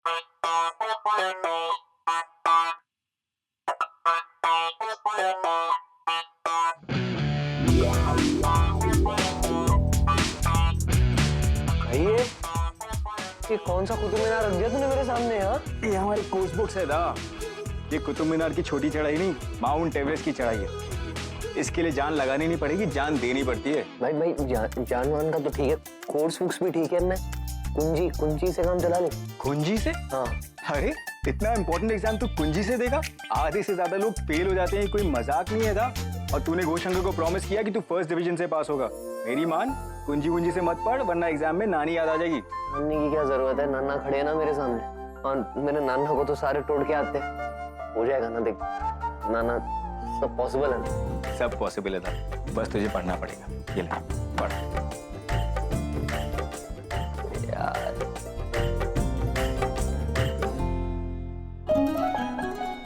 ये कौन सा कुतुब मीनार रख दिया तूने मेरे सामने? यहाँ ये हमारी कोर्स बुक्स है दा। ये कुतुब मीनार की छोटी चढ़ाई नहीं, माउंट एवरेस्ट की चढ़ाई है। इसके लिए जान लगानी नहीं पड़ेगी, जान देनी पड़ती है। भाई जान मान का तो ठीक है, कोर्स बुक्स भी ठीक है। मैं कुंजी से काम चला ले। कुंजी से? हाँ। अरे इतना इंपॉर्टेंट एग्जाम तू कुंजी से देगा? आधे से ज्यादा लोग फेल हो जाते हैं, कोई मजाक नहीं है दा। और तूने घोषंकर को प्रॉमिस किया कि तू फर्स्ट डिवीजन से पास होगा। मेरी मान, कुंजी से मत पढ़, वरना एग्जाम में नानी याद आ जाएगी। नानी की क्या जरूरत है, नाना खड़े है ना मेरे सामने। और मेरे नाना को तो सारे तोड़ के आते, हो जाएगा ना। देख नाना, सब पॉसिबल है ना? सब पॉसिबल है था, बस तुझे पढ़ना पड़ेगा। ये ले पढ़। यार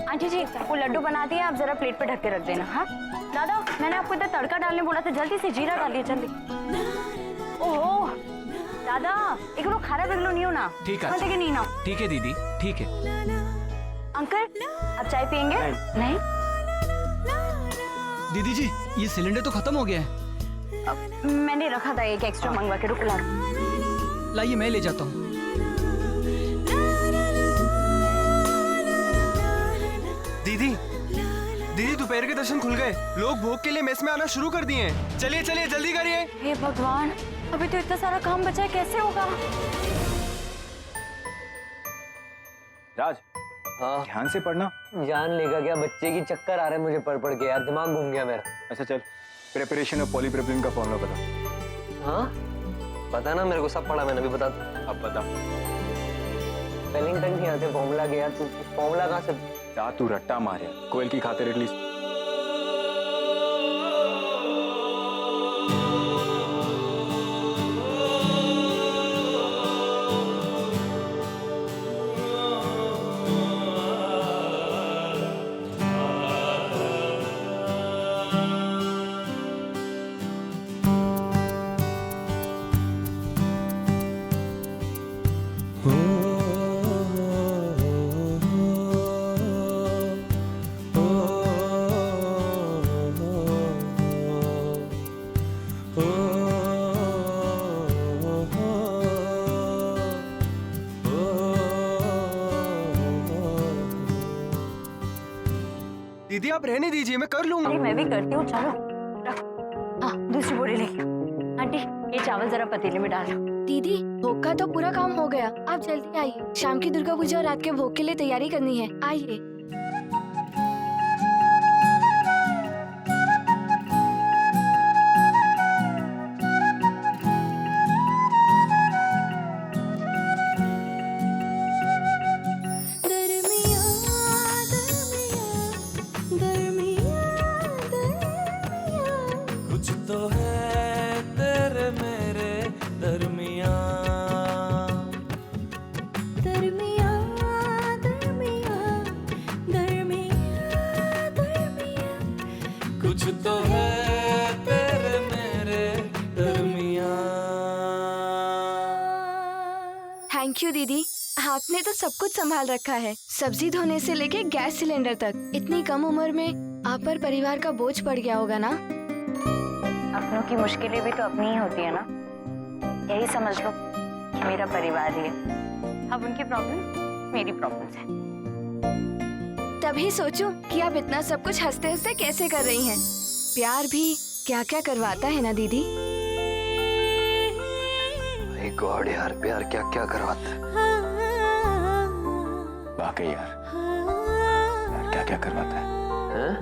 आंटी जी, वो लड्डू बना दिया, आप जरा प्लेट पे ढक के रख देना। हाँ दादा, मैंने आपको इतना तड़का डालने बोला था, जल्दी से जीरा डालिए जल्दी। ओह दादा, एक लोग खारा बिगलो नहीं हो ना। ठीक है। नहीं ना। ठीक है दीदी, ठीक है। अंकल, आप चाय पियेंगे? नहीं। दीदी जी, ये सिलेंडर तो खत्म हो गया है। मैंने रखा था एक एक्स्ट्रा मंगवा के, रुक ला। लाइए मैं ले जाता हूँ। दीदी दोपहर के दर्शन खुल गए, लोग भोग के लिए मेस में आना शुरू कर दिए हैं। चलिए चलिए जल्दी करिए। हे भगवान, अभी तो इतना सारा काम बचा है, कैसे होगा? राज, हाँ, ध्यान से पढ़ना। जान लेगा क्या? बच्चे की चक्कर आ रहे हैं मुझे पढ़ के यार, दिमाग घूम गया मेरा। अच्छा चल, प्रिपरेशन ऑफ पॉलीप्रोपिलीन का फॉर्मूला बता। हाँ पता ना मेरे को, सब पढ़ा मैंने, भी बता। अब बता। स्पेलिंग तक नहीं आते फॉर्मूला के यार, तू फॉर्मूला कहाँ से? जा तू रट्टा मारे, कोयल की खातिर एटलीस्ट। दीदी आप रहने दीजिए, मैं कर लूंगा। अरे मैं भी करती हूँ, चलो रख। हाँ, दूसरी बोरी लेके आओ। आंटी, ये चावल जरा पतीले में डालो। दीदी, भोग का तो पूरा काम हो गया, आप जल्दी आइए। शाम की दुर्गा पूजा और रात के भोग के लिए तैयारी करनी है, आइए। कुछ तो है तेरे मेरे दरमियां, दरमियां, दरमियां, दरमियां, दरमियां। कुछ तो है तेरे मेरे दरमियां। थैंक यू दीदी, आपने तो सब कुछ संभाल रखा है, सब्जी धोने से लेके गैस सिलेंडर तक। इतनी कम उम्र में आप पर परिवार का बोझ पड़ गया होगा ना? अपनों की मुश्किलें भी तो अपनी ही होती है ना, यही समझ लो कि मेरा परिवार ही है। अब उनकी प्रॉब्लम मेरी प्रॉब्लम्स है। तभी सोचूं कि आप इतना सब कुछ हंसते हंसते कैसे कर रही हैं। प्यार भी क्या क्या करवाता है ना दीदी। माय गॉड यार, प्यार क्या क्या करवाता है। वाकई यार, क्या क्या करवाता है। हैं?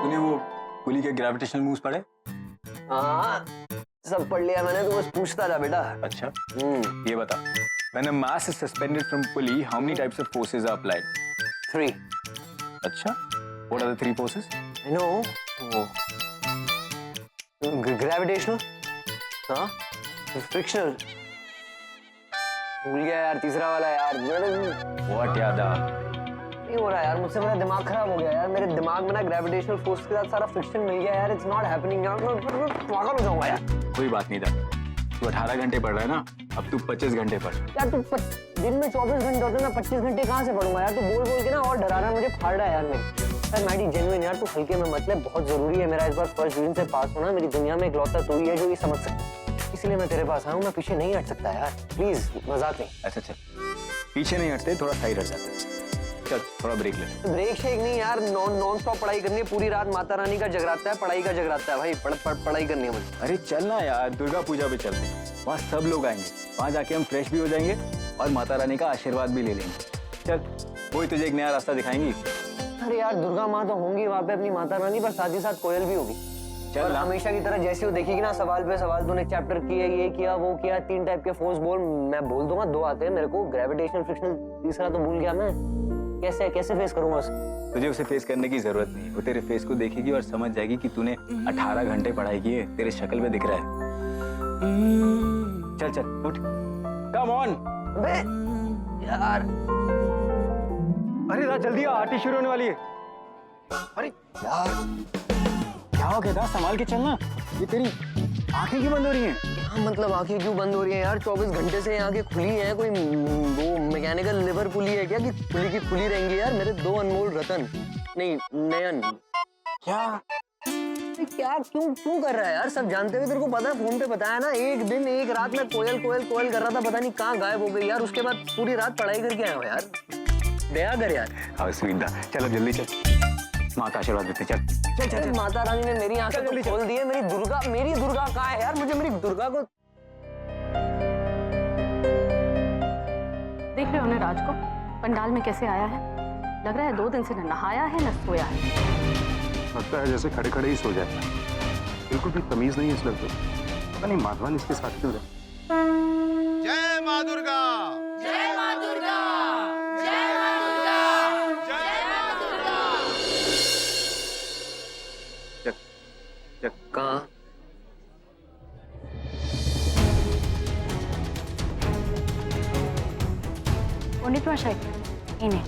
तूने वो कुली के ग्रेविटेशनल मूव्स पढ़े? हाँ सब पढ़ लिया मैंने, तो बस पूछता था बेटा। अच्छा, ये बता, when a mass is suspended from pulley, how many types of forces are applied? 3। अच्छा, what are the 3 forces? I know, वो ग्रेविटेशनल, हाँ, फ्रिक्शनल, भूल गया यार तीसरा वाला यार। What यादा? नहीं हो रहा यार मुझसे, मेरा दिमाग खराब हो गया यार। मेरे दिमाग में ना ग्रेविटेशनल फोर्स के साथ सारा फ्रिक्शन मिल गया यार। इट्स नॉट हैपनिंग यार, मैं पागल हो जाऊंगा यार। कोई बात नहीं था, तू 18 घंटे पढ़ रहा है ना, अब तू 25 घंटे पढ़। यार तू दिन में 24 घंटे होते हैं, मैं 25 घंटे कहाँ से पढ़ूंगा यार? तू बोल बोल के ना और डरा रहा है, मुझे फाड़ रहा है यार। यार मैडी जेन्युइन यार, तू हल्के में मतलब बहुत जरूरी है मेरा इस बार फर्स्ट डिवीजन से पास होना। मेरी दुनिया में इकलौता तू ही है जो ये समझ सकता, इसलिए मैं तेरे पास आया हूँ। मैं पीछे नहीं हट सकता यार, प्लीज, मजाक नहीं। अच्छा चल, पीछे नहीं हटते, थोड़ा साइड हट जाते। चल थोड़ा ब्रेक ले। ब्रेक शेक नहीं यार, नॉन स्टॉप पढ़ाई करनी है पूरी रात। माता रानी का जगराता है, पढ़ाई का जगराता है भाई। पढ़ाई करनी है मुझे। अरे चल ना यार, दुर्गा पूजा पे चलते हैं, वहाँ सब लोग आएंगे, वहाँ जाके हम फ्रेश भी हो जाएंगे और माता रानी का आशीर्वाद भी ले लेंगे। चल, वही तुझे एक नया रास्ता दिखाएंगी। अरे यार दुर्गा माँ तो होंगी वहाँ पे अपनी माता रानी, पर साथ ही साथ कोयल भी होगी। चल और हमेशा की तरह जैसे वो देखेगी ना, सवाल पे सवाल, तूने चैप्टर किए, ये किया, वो किया, 3 टाइप के फोर्स बोल, मैं बोल दूंगा 2 आते हैं मेरे को, ग्रेविटेशनल फ्रिक्शनल, तीसरा तो भूल गया मैं। कैसे फेस करूंगा उसे? तुझे उसे फेस करने की जरूरत नहीं, वो तेरे फेस को देखेगी और समझ जाएगी कि तूने 18 घंटे पढ़ाई की है, तेरे शक्ल पे दिख रहा है। चल चल उठ, कम ऑन। बे यार, अरे जल्दी आ, आरती शुरू होने वाली है। अरे यार क्या हो गया था, संभाल के चलना। ये तेरी आंखें क्यों बंद हो रही हैं? क्या मतलब आंखें क्यों बंद हो रही हैं यार? 24 घंटे से आंखें खुली हैं। कोई वो मैकेनिकल लिवर पुली है क्या कि खुली की खुली रहेंगी यार? मेरे 2 अनमोल रतन, नहीं नयन। क्या क्या क्यों कर रहा है यार? सब जानते हुए तेरे को पता है, फोन पे बताया ना, एक दिन एक रात में कोयल कर रहा था, पता नहीं कहाँ गायब हो गई यार। उसके बाद पूरी रात पढ़ाई करके आया हूँ यार। दया कर यार। हाँ स्वीट, चल अब जल्दी चल, माँ का आशीर्वाद देते। चल चल चल, चल। माता रानी ने मेरी आंखें तो खोल दी है। मेरी दुर्गा कहाँ है यार? मुझे मेरी दुर्गा को देख रहे हो ना राज को, पंडाल में कैसे आया है? लग रहा है 2 दिन से न नहाया है न सोया है। लगता है जैसे खड़े खड़े ही सो जाता है। बिल्कुल भी तमीज नहीं है इस लड़के को। पता नहीं माधवन इसके साथ क्यों रहे। जय माँ दुर्गा, जय माँ दुर्गा, जय माँ दुर्गा, जय माँ दुर्गा। कहाँ? पंडित प्रसाद इन्हें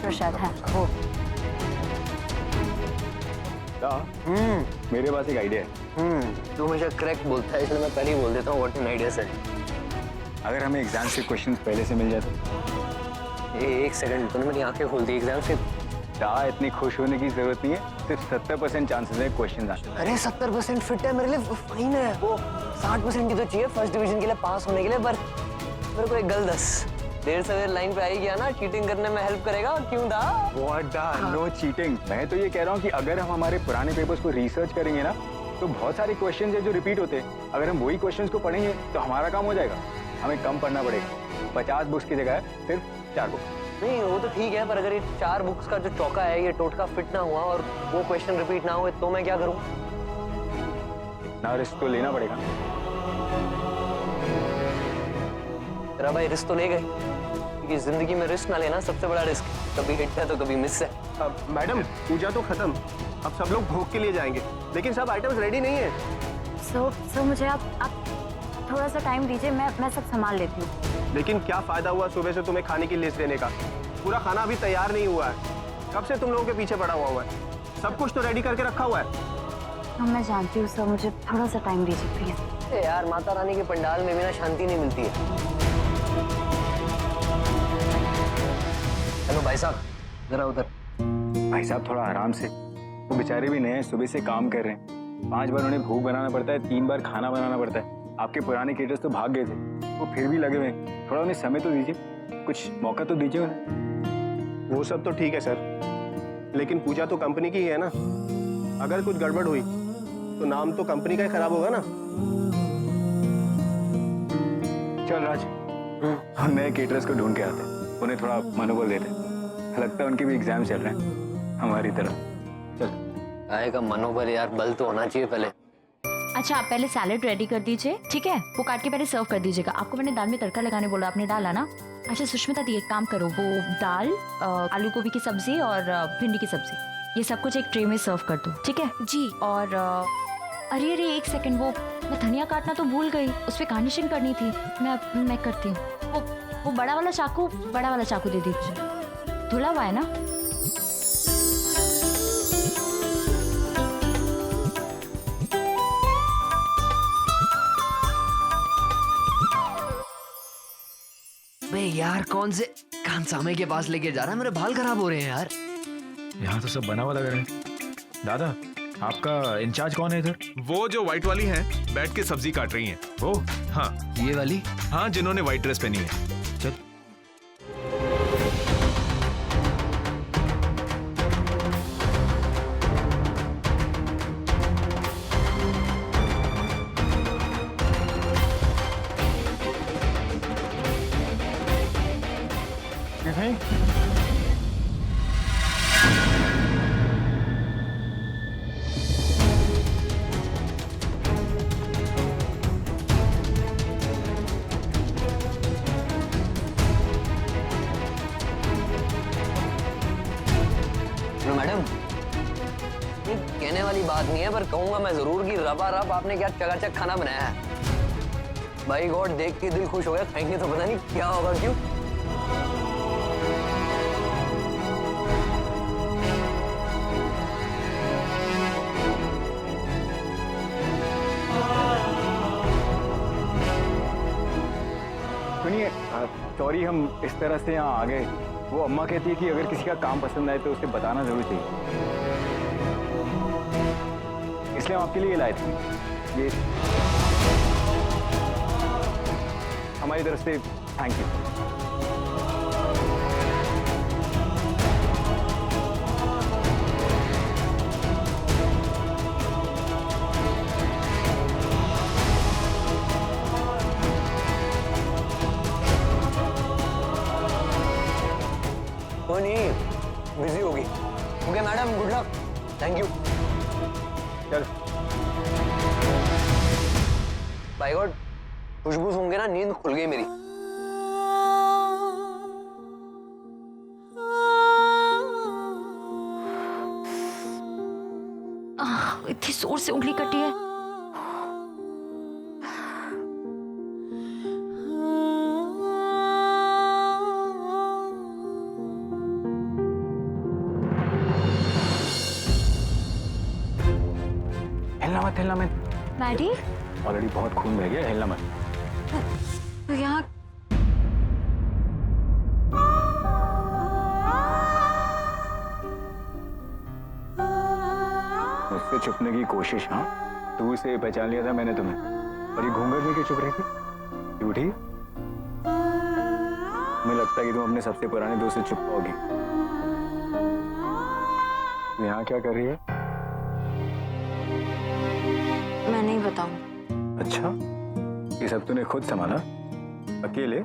प्रसाद है वो। मेरे पास एक आइडिया है। तू मुझे करेक्ट बोलता है, इसलिए मैं पहले ही बोल देता हूँ व्हाट एन आइडिया सर। अगर हमें एग्जाम के क्वेश्चंस पहले से मिल जाए तो? एक सेकंड, तूने मेरी आंखें खोल दी। एग्जाम से इतनी खुश होने की जरूरत नहीं है, सिर्फ 70% चांसेस है क्वेश्चन आने। अरे 70% फिट है मेरे लिए, फाइन है वो। 60% की तो चाहिए फर्स्ट डिवीजन के लिए पास होने के लिए। पर मेरे को एक गल दस, देर सवेर लाइन पे आई गया ना, चीटिंग करने में हेल्प करेगा क्यों दा? No cheating. मैं तो ये कह रहा हूँ कि अगर हम हमारे पुराने पेपर्स को रिसर्च करेंगे ना, तो बहुत सारे क्वेश्चन है जो रिपीट होते हैं। अगर हम वही क्वेश्चन को पढ़ेंगे तो हमारा काम हो जाएगा, हमें कम पढ़ना पड़ेगा। 50 बुक्स की जगह सिर्फ 4 बुक। नहीं वो तो ठीक है, पर अगर ये 4 बुक्स का जो चौका है, ये टोटका फिट ना हुआ और वो क्वेश्चन रिपीट ना हुए तो मैं क्या करूँ? ना रिस्क तो लेना पड़ेगा। तेरा भाई रिस्क तो ले गए, क्योंकि जिंदगी में रिस्क ना लेना सबसे बड़ा रिस्क। कभी हिट है तो कभी मिस है। अब मैडम पूजा तो खत्म, अब सब लोग भोग के लिए जाएंगे, लेकिन सब आइटम्स रेडी नहीं है। सो मुझे आप थोड़ा सा टाइम दीजिए, मैं सब संभाल लेती हूँ। लेकिन क्या फायदा हुआ सुबह से तुम्हें खाने की लिस्ट देने का? पूरा खाना अभी तैयार नहीं हुआ है, कब से तुम लोगों के पीछे पड़ा हुआ है। सब कुछ तो रेडी करके रखा हुआ है। मैं जानती हूँ सर, मुझे थोड़ा सा टाइम दीजिए प्लीज। यार माता रानी के पंडाल में भी ना शांति नहीं मिलती है। हेलो भाई साहब, जरा उधर। भाई साहब थोड़ा आराम से, वो बेचारे भी नए हैं, सुबह से काम कर रहे हैं। 5 बार उन्हें भोग बनाना पड़ता है, 3 बार खाना बनाना पड़ता है। आपके पुराने केटर्स तो भाग गए थे, वो फिर भी लगे हुए हैं। थोड़ा उन्हें समय तो दीजिए, कुछ मौका तो दीजिए उन्हें। वो सब तो ठीक है सर, लेकिन पूजा तो कंपनी की ही है ना। अगर कुछ गड़बड़ हुई तो नाम तो कंपनी का ही खराब होगा ना। चल राज, हम नए केटरर्स को ढूंढ के आते हैं, उन्हें थोड़ा मनोबल देते हैं। लगता है उनके भी एग्जाम चल रहे हैं हमारी तरह। चल। आएगा मनोबल यार, बल तो होना चाहिए पहले। अच्छा आप पहले सैलेड रेडी कर दीजिए, ठीक है? वो काट के पहले सर्व कर दीजिएगा। आपको मैंने दाल में तड़का लगाने बोला, आपने डाला ना? अच्छा सुष्मिता दी, एक काम करो, वो दाल, आलू गोभी की सब्जी और भिंडी की सब्जी, ये सब कुछ एक ट्रे में सर्व कर दो, ठीक है? जी। और अरे एक सेकंड, वो मैं धनिया काटना तो भूल गई, उस पर गार्निशिंग करनी थी। मैं करती हूँ। वो बड़ा वाला चाकू दे दीजिए। धुला हुआ है ना? अबे यार कौन से खानसामे के पास लेके जा रहा है? मेरे बाल खराब हो रहे हैं यार। यहाँ तो सब बना हुआ लग रहा है। दादा, आपका इंचार्ज कौन है इधर? वो जो व्हाइट वाली हैं बैठ के सब्जी काट रही हैं। वो? हाँ ये वाली? हाँ, जिन्होंने व्हाइट ड्रेस पहनी है। चल। मैडम, ये कहने वाली बात नहीं है, पर कहूंगा मैं जरूर कि रबा रब आपने क्या चकाचक खाना बनाया है। भाई गॉड, देख के दिल खुश हो गया। खाएंगे तो पता नहीं क्या होगा। क्यों? सुनिए, सॉरी हम इस तरह से यहाँ आ गए। वो अम्मा कहती है कि अगर किसी का काम पसंद आए तो उसे बताना जरूर चाहिए, इसलिए हम आपके लिए लाए थे। ये हमारी तरफ से थैंक यू। वो नहीं, बिजी होगी। Okay madam, good luck. Thank you. चल। बाय गॉड, खुशबू सूंघ के ना नींद खुल गई मेरी। इतनी जोर से उंगली कटी है। हिलना मत। मैडी, ऑलरेडी बहुत खून बह गया, हिलना मत। तो यहाँ मुझसे छुपने की कोशिश? हाँ, दूर से पहचान लिया था मैंने तुम्हें। और ये घूंघट में क्यों छुप रही थी? झूठी। मुझे लगता है कि तुम अपने सबसे पुराने दोस्त से छुप पाओगी। यहाँ क्या कर रही है? मैं नहीं बताऊं। अच्छा, ये सब तूने खुद संभाला अकेले?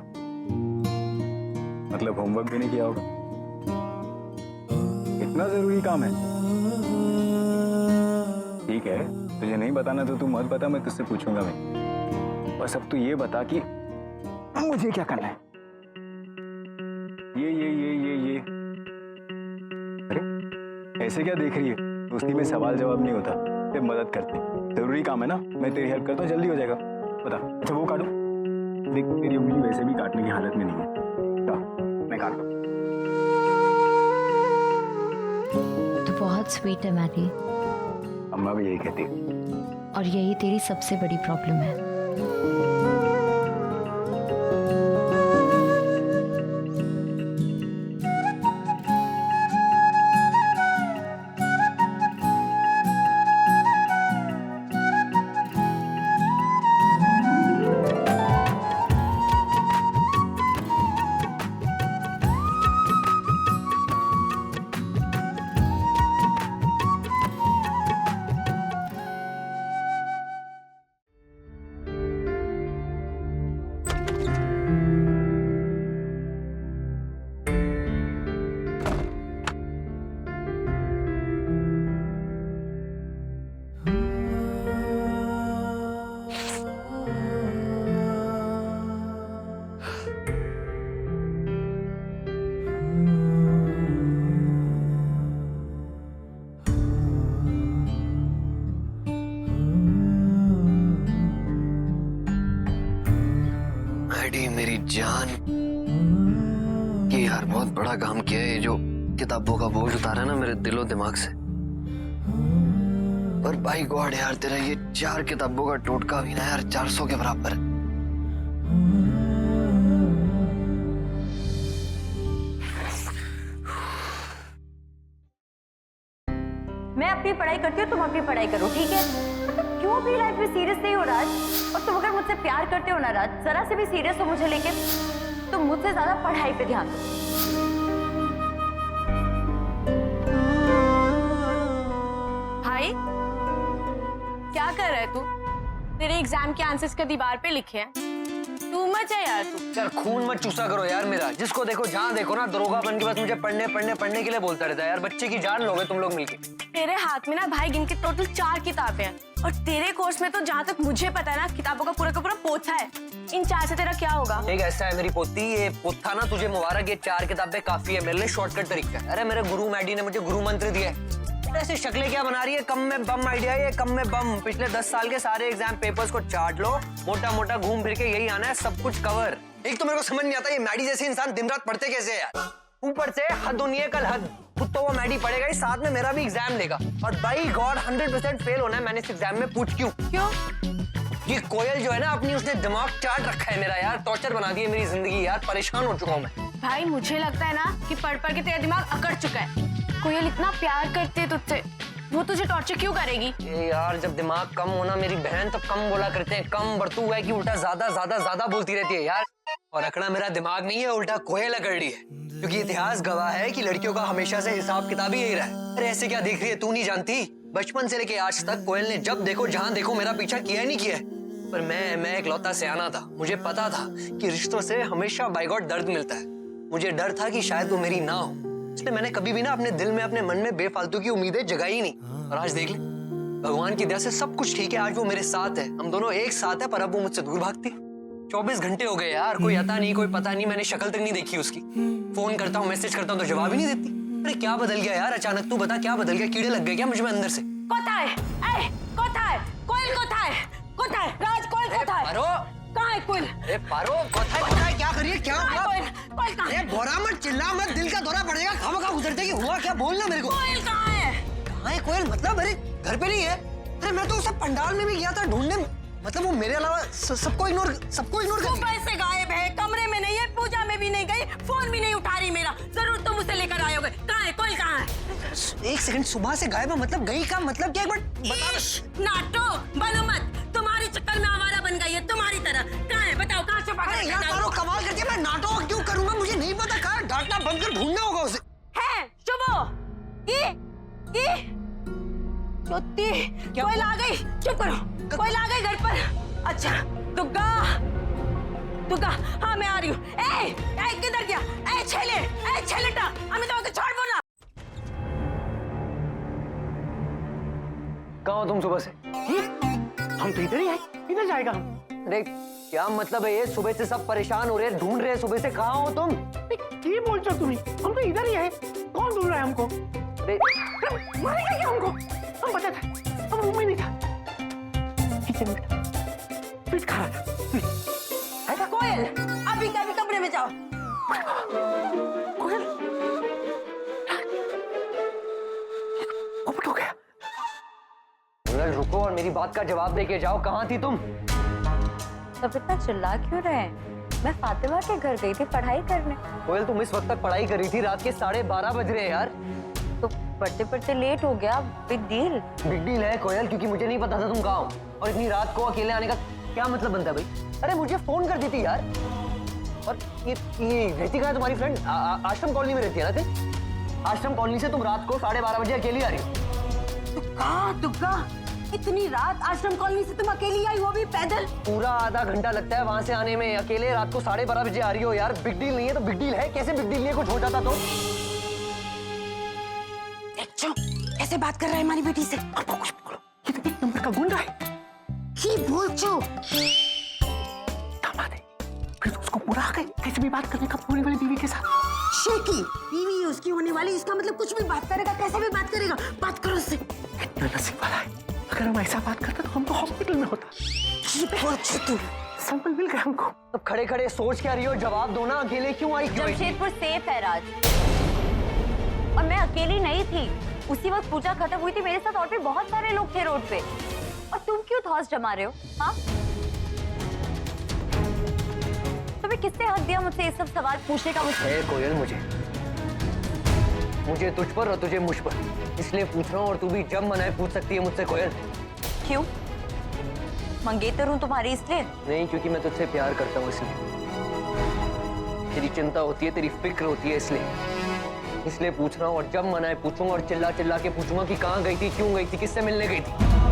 मतलब होमवर्क भी नहीं किया होगा? इतना जरूरी काम है? ठीक है, तुझे नहीं बताना तो तू मत बता, मैं तुझसे पूछूंगा मैं। बस अब तू ये बता कि मुझे क्या करना है। ये अरे ऐसे क्या देख रही है? दोस्ती में सवाल जवाब नहीं होता, सिर्फ मदद करते। जरूरी काम है ना, मैं तेरी हेल्प करता हूँ, जल्दी हो जाएगा। बता। अच्छा वो काटू? देख, तेरी उंगली वैसे भी काटने की हालत में नहीं है। मैं काट दूँ? तो बहुत स्वीट है मैडी, अम्मा भी यही कहती। और यही तेरी सबसे बड़ी प्रॉब्लम है। मेरी जान, कि यार बहुत बड़ा काम किया है, ये जो किताबों का बोझ उतारा है ना मेरे दिलो दिमाग से। पर भाई गॉड यार, तेरा ये 4 किताबों का टोटका भी ना यार 400 के बराबर है। मैं अपनी पढ़ाई करती हूँ, तुम अपनी पढ़ाई करो, ठीक है? मतलब क्यों अपनी लाइफ में सीरियस नहीं हो राज? और तुम अगर मुझसे प्यार करते हो ना राज, जरा से भी सीरियस हो मुझे लेके, तो मुझसे ज्यादा पढ़ाई पे ध्यान दो। भाई क्या कर रहा है तू? तेरे एग्जाम के आंसर्स का दीवार पे लिखे हैं। तू मच है यार तू। यार खून मत चूसा करो यार मेरा। जिसको देखो जहाँ देखो ना दरोगा बन के बस मुझे पढ़ने के लिए बोलता रहता है यार। बच्चे की जान लोगे तुम लोग मिलके। तेरे हाथ में ना भाई गिन के टोटल 4 किताबें हैं और तेरे कोर्स में तो जहाँ तक मुझे पता है ना किताबों का पूरा पोथा है। इन 4 से तेरा क्या होगा? एक ऐसा है मेरी पोती, ये पोथा ना तुझे मुबारक, ये 4 किताबें काफी है मेरे लिए, शॉर्टकट तरीका है। अरे मेरे गुरु मैडी ने मुझे गुरु मंत्र दिया है। ऐसी शक्लें क्या बना रही है? कम में बम आइडिया है ये, कम में बम। पिछले 10 साल के सारे एग्जाम पेपर्स को चाट लो, मोटा मोटा घूम फिर के यही आना है, सब कुछ कवर। एक तो मेरे को समझ नहीं आता ये मैडी जैसे इंसान दिन रात पढ़ते कैसे है यार। ऊपर से हद होनी है कल हद। खुद तो वो मैडी पढ़ेगा ही, साथ में मेरा भी एग्जाम लेगा। और बाई गॉड 100% फेल होना है मैंने इस एग्जाम में। पूछ क्यों? ये कोयल जो है ना अपनी, उसने दिमाग चाट रखा है मेरा यार। टॉर्चर बना दी है मेरी जिंदगी यार। परेशान हो चुका हूँ मैं। भाई मुझे लगता है ना कि पढ़ के तेरा दिमाग अकड़ चुका है। कोयल इतना प्यार करती है तुझसे, वो तुझे टॉर्चर क्यों करेगी? ये यार जब दिमाग कम होना मेरी बहन तो कम बोला करते हैं। कम बरतू हुआ है कि उल्टा ज्यादा बोलती रहती है यार। और अकड़ा मेरा दिमाग नहीं है, उल्टा कोयल अकड़ रही है। क्योंकि इतिहास गवाह है कि लड़कियों का हमेशा से हिसाब किताब ही यही रहा है। अरे ऐसे क्या देख रही है, तू नहीं जानती? बचपन से लेके आज तक कोयल ने जब देखो जहां देखो मेरा पीछा किया ही नहीं किया है। पर मैं इकलौता सियाना था। मुझे पता था कि रिश्तों से हमेशा बाय गॉड दर्द मिलता है। मुझे डर था कि शायद वो मेरी ना हो, इसलिए मैंने कभी भी ना अपने दिल में अपने मन में बेफालतू की उम्मीदें जगाई नहीं। और आज देख ले, भगवान की दया से सब कुछ ठीक है। आज वो मेरे साथ है, हम दोनों एक साथ है। पर अब वो मुझसे दूर भागती। 24 घंटे हो गए यार, कोई आता नहीं, कोई पता नहीं। मैंने शक्ल तक नहीं देखी उसकी। फोन करता हूँ, मैसेज करता हूँ तो जवाब ही नहीं देती। अरे क्या बदल गया यार अचानक? तू बता क्या बदल गया? कीड़े लग गए क्या मुझ में अंदर से? कोথায়? कोयल कोথায়? राज कोयल कोথায়? पारो कहाँ है कोयल? अरे पारो कोথায় क्या करिए? क्या हुआ? कोयल कहाँ है? अरे बोरा मत, चिल्ला मत, दिल का दौरा पड़ेगा। खामखा गुजरते कि हुआ क्या? बोलना मेरे को। कोयल कहाँ है? कहाँ है कोयल? मतलब अरे घर पे नहीं है। अरे मैं तो उसे पंडाल में भी गया था ढूंढने। मतलब वो मेरे अलावा सबको इग्नोर कर। सुबह से गायब है, कमरे में नहीं है, पूजा में भी नहीं गई, फोन भी नहीं उठा रही मेरा। जरूर तुम उसे लेकर आए होगे। कहाँ है कोयल? कहाँ है? एक सेकंड, सुबह से गायब है मतलब गई का मतलब क्या? एक बार बता। नाटो बनो मत, तुम्हारी चक्कर में आवारा बन गई है तुम्हारी तरह। कहाँ है बताओ? कहाँ छुपा कर? यार पारो कमाल करती है। मैं नाटो क्यों करूंगा? मुझे नहीं पता। कहाँ डांटना बंद कर, ढूंढना होगा उसे। है शुभो चोती कोयल आ गई। चुप करो, कोयल आ गई घर पर। अच्छा दुग्गा, हाँ मैं आ रही हूँ। ए किधर गया? ए छेलेटा, अमित को छोड़ बोला। कहाँ हो तुम सुबह से? हम तो इधर ही आए, इधर जाएगा हम। अरे क्या मतलब है ये? सुबह से सब परेशान हो रहे हैं, ढूंढ रहे हैं सुबह से। कहाँ हो तुम? ये बोल चो तुम्हें, हम तो इधर ही है। कौन ढूंढ रहा है हमको? अरे मारेगा क्या हमको? हम पता था, हम रूम में नहीं था, किचन में था, स्वीट खा रहा था। कोयल अभी कमरे में जाओ। कोयल पोपट हो गया। रुको और मेरी बात का जवाब दे के जाओ। कहाँ थी तुम? तब इतना चिल्ला क्यों रहे हैं? मैं फातिमा के घर गई थी पढ़ाई करने। कोयल तुम इस वक्त तक पढ़ाई कर रही थी? रात के 12:30 बज रहे हैं यार। तो पढ़ते लेट हो गया। बिग डील है कोयल, क्योंकि मुझे नहीं पता था तुम कहाँ हो। और इतनी रात को अकेले आने का क्या मतलब बनता है भाई? अरे मुझे फोन कर दी थी यार। और ये रहती कहाँ है तुम्हारी फ्रेंड? आश्रम कॉलोनी में रहती है ना फिर? आश्रम कॉलोनी से तुम रात को 12:30 बजे अकेली आ रही हो? तो कहाँ दुग्गा, इतनी रात आश्रम कॉलोनी से तुम अकेली आई, वो भी पैदल? पूरा आधा घंटा लगता है वहां से आने में। अकेले रात को 12:30 बजे आ रही हो यार। बिग डील नहीं है तो बिग डील है। कैसे बिग डील नहीं है? कुछ हो जाता तो? ऐसे बात कर रहा है हमारी बेटी से। आपको कुछ बोलो, ये तो 1 नंबर का गुंडा है। ही बोल चो दामाद है, फिर उसको बुरा गए कैसे भी बात करने का पूरी वाली बीवी के साथ। शेकी बीवी उसकी होने वाली, इसका मतलब कुछ भी बात करेगा, कैसे भी बात करेगा। बात करो उससे। इतना नसीब वाला है, अगर हम ऐसा बात करते तो हम तो हॉस्पिटल में होता। सैंपल मिल गया हमको। अब खड़े खड़े सोच क्या रही हो? जवाब दो ना। अकेले क्यों आई? जमशेदपुर सेफ है राज, और मैं अकेली नहीं थी। उसी वक्त पूजा खत्म हुई थी, मेरे साथ और भी बहुत सारे लोग थे रोड पे। और तुम क्यों थॉस जमा रहे हो? हाँ, तुम्हें किसने हक दिया मुझसे ये सब सवाल पूछने का? मुझसे कोयल, मुझे मुझे तुझ पर और तुझे मुझ पर, इसलिए पूछ रहा हूँ। और तू भी जब मनाए पूछ सकती है मुझसे कोयल। क्यों? मंगेतर हूँ तुम्हारी इसलिए? नहीं, क्योंकि मैं तुझसे प्यार करता हूँ इसलिए। तेरी चिंता होती है, तेरी फिक्र होती है, इसलिए पूछ रहा हूँ। और जब मनाए पूछूंगा और चिल्ला चिल्ला के पूछूंगा कि कहाँ गई थी, क्यों गई थी, किससे मिलने गई थी।